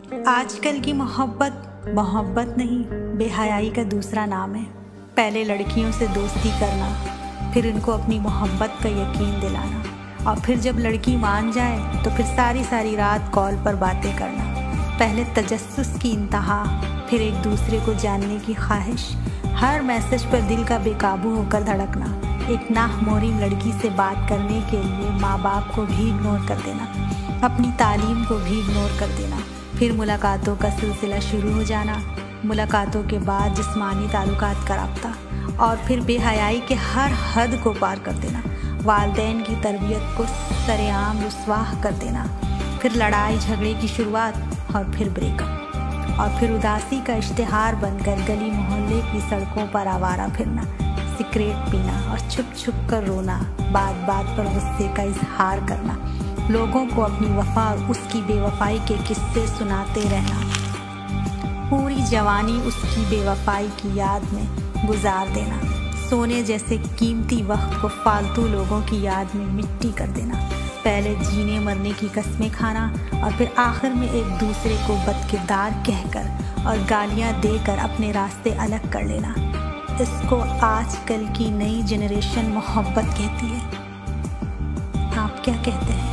आजकल की मोहब्बत मोहब्बत नहीं, बेहयाई का दूसरा नाम है। पहले लड़कियों से दोस्ती करना, फिर उनको अपनी मोहब्बत का यकीन दिलाना, और फिर जब लड़की मान जाए तो फिर सारी सारी रात कॉल पर बातें करना। पहले तजस्सुस की इंतहा, फिर एक दूसरे को जानने की ख्वाहिश, हर मैसेज पर दिल का बेकाबू होकर धड़कना, एक नाहमोरीम लड़की से बात करने के लिए माँ बाप को भी इग्नोर कर देना, अपनी तालीम को भी इग्नोर कर देना, फिर मुलाकातों का सिलसिला शुरू हो जाना, मुलाकातों के बाद जिस्मानी ताल्लुकात का राब्ता, और फिर बेहयाई के हर हद को पार कर देना, वालिदैन की तरबियत को सरेआम रुस्वाह कर देना, फिर लड़ाई झगड़े की शुरुआत, और फिर ब्रेकअप, और फिर उदासी का इश्तिहार बनकर गली मोहल्ले की सड़कों पर आवारा फिरना, सिगरेट पीना और छुप छुप कर रोना, बात बात पर गुस्से का इजहार करना, लोगों को अपनी वफा और उसकी बेवफाई के किस्से सुनाते रहना, पूरी जवानी उसकी बेवफाई की याद में गुजार देना, सोने जैसे कीमती वक्त को फालतू लोगों की याद में मिट्टी कर देना, पहले जीने मरने की कस्में खाना और फिर आखिर में एक दूसरे को बदकिरदार कहकर और गालियां देकर अपने रास्ते अलग कर लेना। इसको आजकल की नई जनरेशन मोहब्बत कहती है। आप क्या कहते हैं?